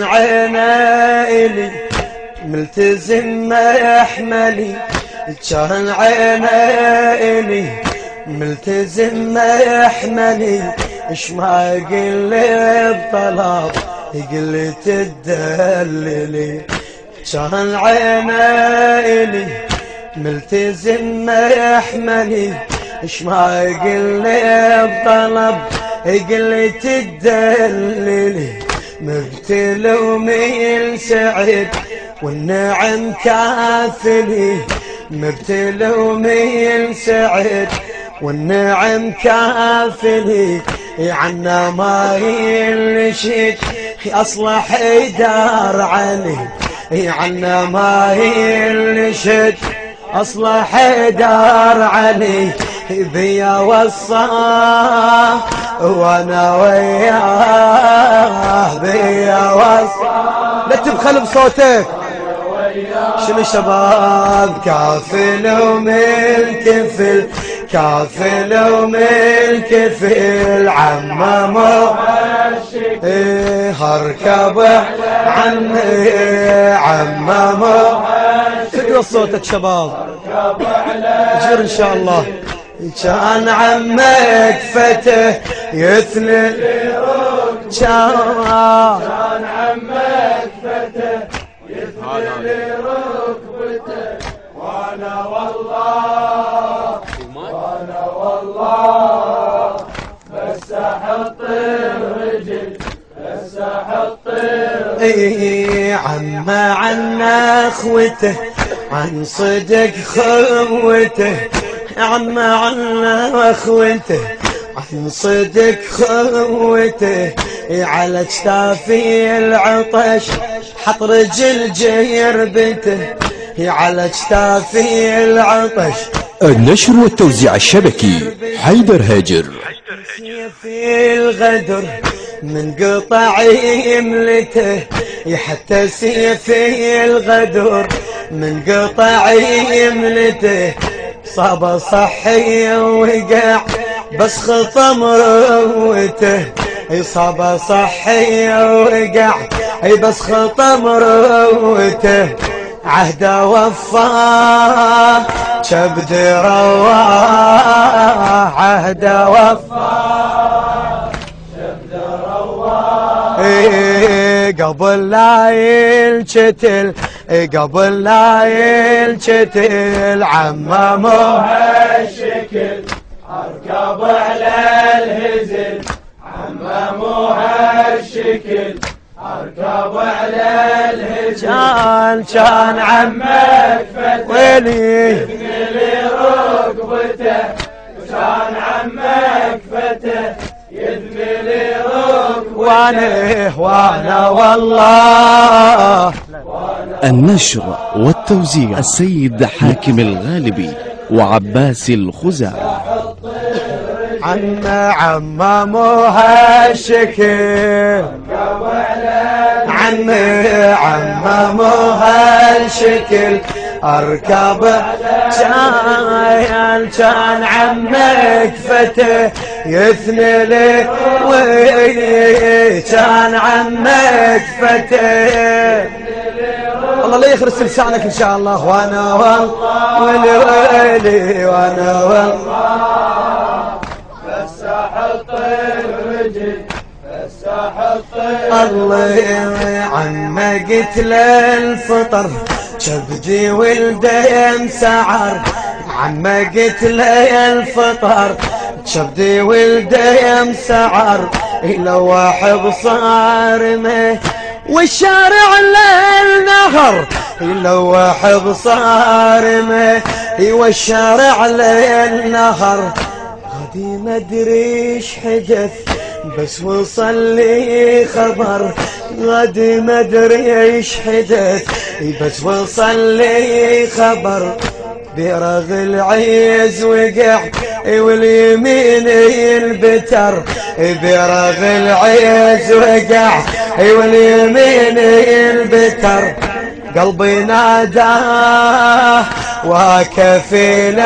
عينا إلي ملتزم ما يحملي، كان عينا إلي ملتزم ما يحملي، اش ما قل بطلب يقل تدللي، كان عينا إلي ملتزم ما يحملي، اش ما قل بطلب يقل تدللي، مبتلى وميل سعد والنعم كافلي، مبتلى وميل سعد والنعم كافلي، عنا ما يلشد أصلح يدار علي، عنا ما يلشد أصلح يدار علي، بيا وصاه وانا وياه، بيا وصاه لا تبخل بصوتك، شنو شباب كافل ومالكفل، كافل ومالكفل عمامو هركب عني عمامو. تقرا صوتك شباب جير ان شاء الله. كان عمك فتى يثني كان عمك فتى يثني ركبته، وانا والله بس احط الرجل بس احط الرجل، عما عن اخوته عن صدق خوته، عما عن اخوته عن صدق خوته، على كتافي العطش حط رجل جيربته، على كتافي العطش. النشر والتوزيع الشبكي حيدر هاجر. في الغدر من قطع يملته، حتى سيفي الغدر من قطع يملته، صاب صحي وقع بس خطم روته، صاب صحي وقع بس خطم روته، عهده وفاه كبد رواه، عهده وفاه كبد رواه، قبل لا ينشتل قبل لا ينشتل عمامو هالشكل، اركب على الهزل عمامو هالشكل، اركب على الهزل، كان عمك فتى ويلي يثني لي ركبته، كان عمك فتى يثني لي ركبته، وانا والله. النشر والتوزيع السيد حاكم الغالبي وعباس الخزاعي. عمامو هالشكل عمامو هالشكل، اركب كان عمك فتى يثني لي كان عمك فتى، الله لا يخرس لسانك ان شاء الله. وانا والويلي وانا والله بس احط الرجل بس احط الله، عما قلت للفطر كبدي ولده مسعر، عما قلت للفطر كبدي ولده مسعر، لواحب صارمه والشارع للنهر، لواحب صارمه والشارع للنهر، غادي ما ادري ايش حدث بس وصل لي خبر، غادي ما ادري ايش حدث بس وصل لي خبر، برغ العيز وقع واليمين ينبتر، برغ العيز وقع واليمين ينبتر، قلبي ناداه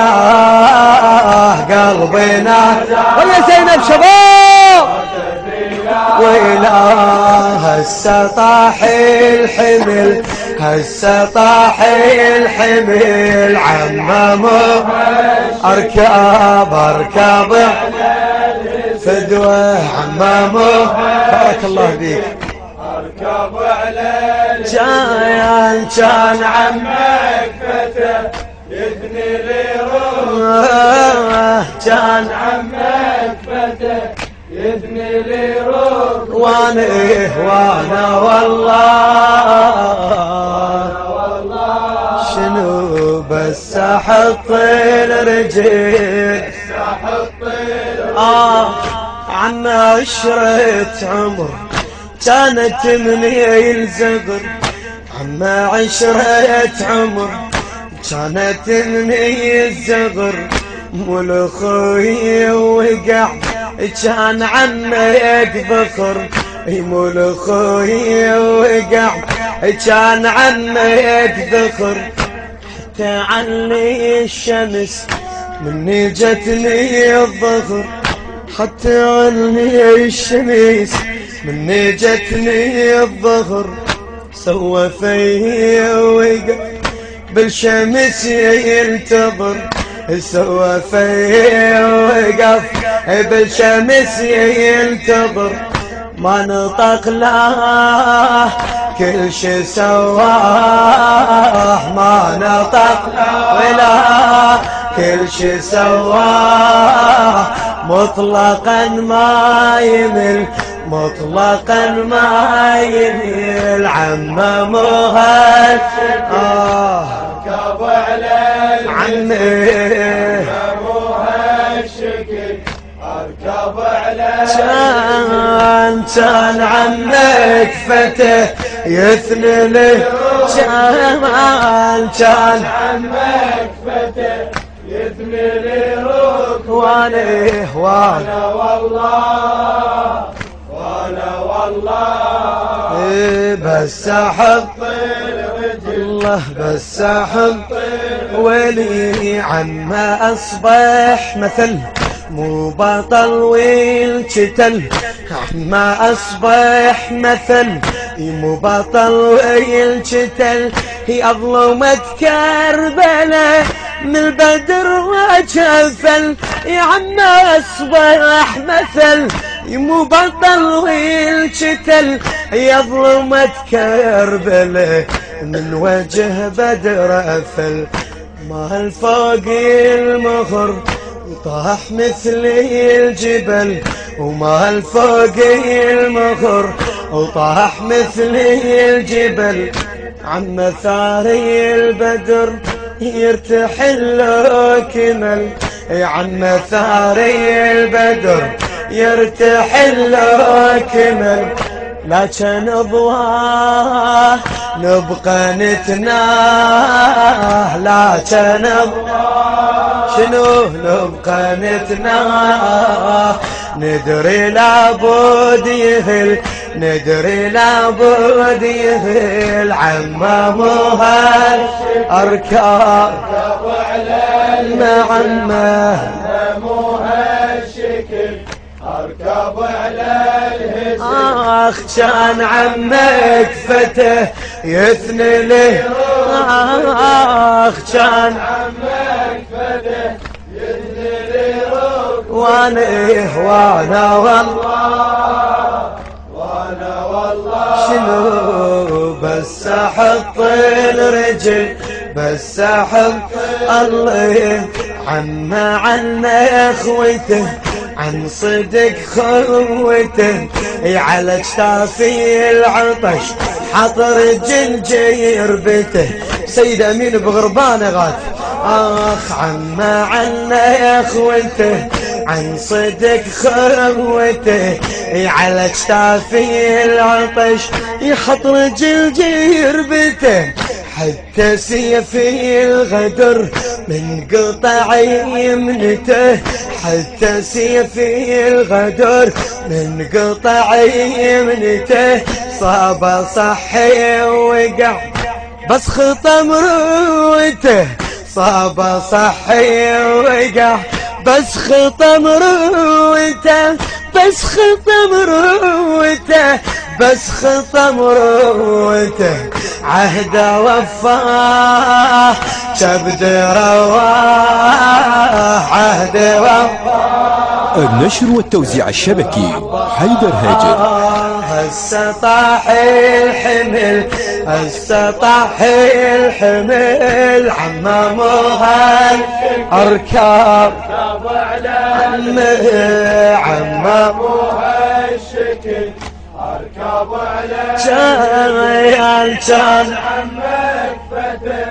وكفيناه، قلبي ناداه. ويا زينب شباب ولا هسه طاح الحمل هسه طاح الحمل عمامو اركب فدوة عمامو بارك الله بيك اركب على كان عمك فتى يثني لي روح كان عمك فتى يثني لي روح وانا والله شنو بس احط الرجل عن عشرة عمر كانت مني الزغر عما عشرة عمر كانت مني الزغر مول خوي وقع كان عنك بخر مول خوي وقع كان عنك ذخر حتى عني الشمس مني جتني الظهر حتى عني الشمس مني جتني الظهر سوى في وقف بالشمس ينتظر سوى في وقف بالشمس ينتظر ما نطق له كل شي سواه ما نطق ولا كل شي سواه مطلقا ما يمل مطلقا ما يمل عماموها اركب على عمي عماموها الشكل اركب على كان عمك فتى يثني له كان عمك فتى يثني لي روح وانا والله بس احط الله بس احط ولي عما اصبح مثل مو بطل والقتل عما اصبح مثل مو بطل والقتل هي اظلمت كربلاء من البدر وجفل يا عما اصبح مثل مو بطل والقتل يا ظلمت كربلاء من وجه بدر أفل ما فوق المغر طاح مثل الجبل وما فوق المغر وطاح مثل الجبل عم ثاري البدر يرتحل كمل عم ثاري البدر يرتحل كمل لكن ضواه نبقى نتناه لكن شنو نبقى نتناه ندري لابد يهل ندري لابد يهل عماموها اركاب عمه عماموها الشكل اركب على اخ كان عمك فتى يثني له اخ كان عمك فتى يثني لي روح وانا والله شنو بس احط الرجل بس احط الله عن اخوته عن صدق خوته على اجتافي العطش حط رجل جيربته سيد امين بغربانه غاد اخ عن اخوته عن صدق خوته على اجتافي العطش يحط رجل جيربته حتى سيفي الغدر من قطع يمنته حتى سيفي الغدر من قطع يمنته صاب صحي وقع بس خطم روته صاب صحي وقع بس خطم روته بس خطم روته بس خطم روته عهده وفاه كبد رواه عهده وفاه. النشر والتوزيع الشبكي حيدر هاجر. هسه طاح الحمل هسه طاح الحمل عماموها اركاب عماموها الشكل اركب على كان عمك فتى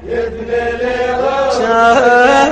يبني لي روح كان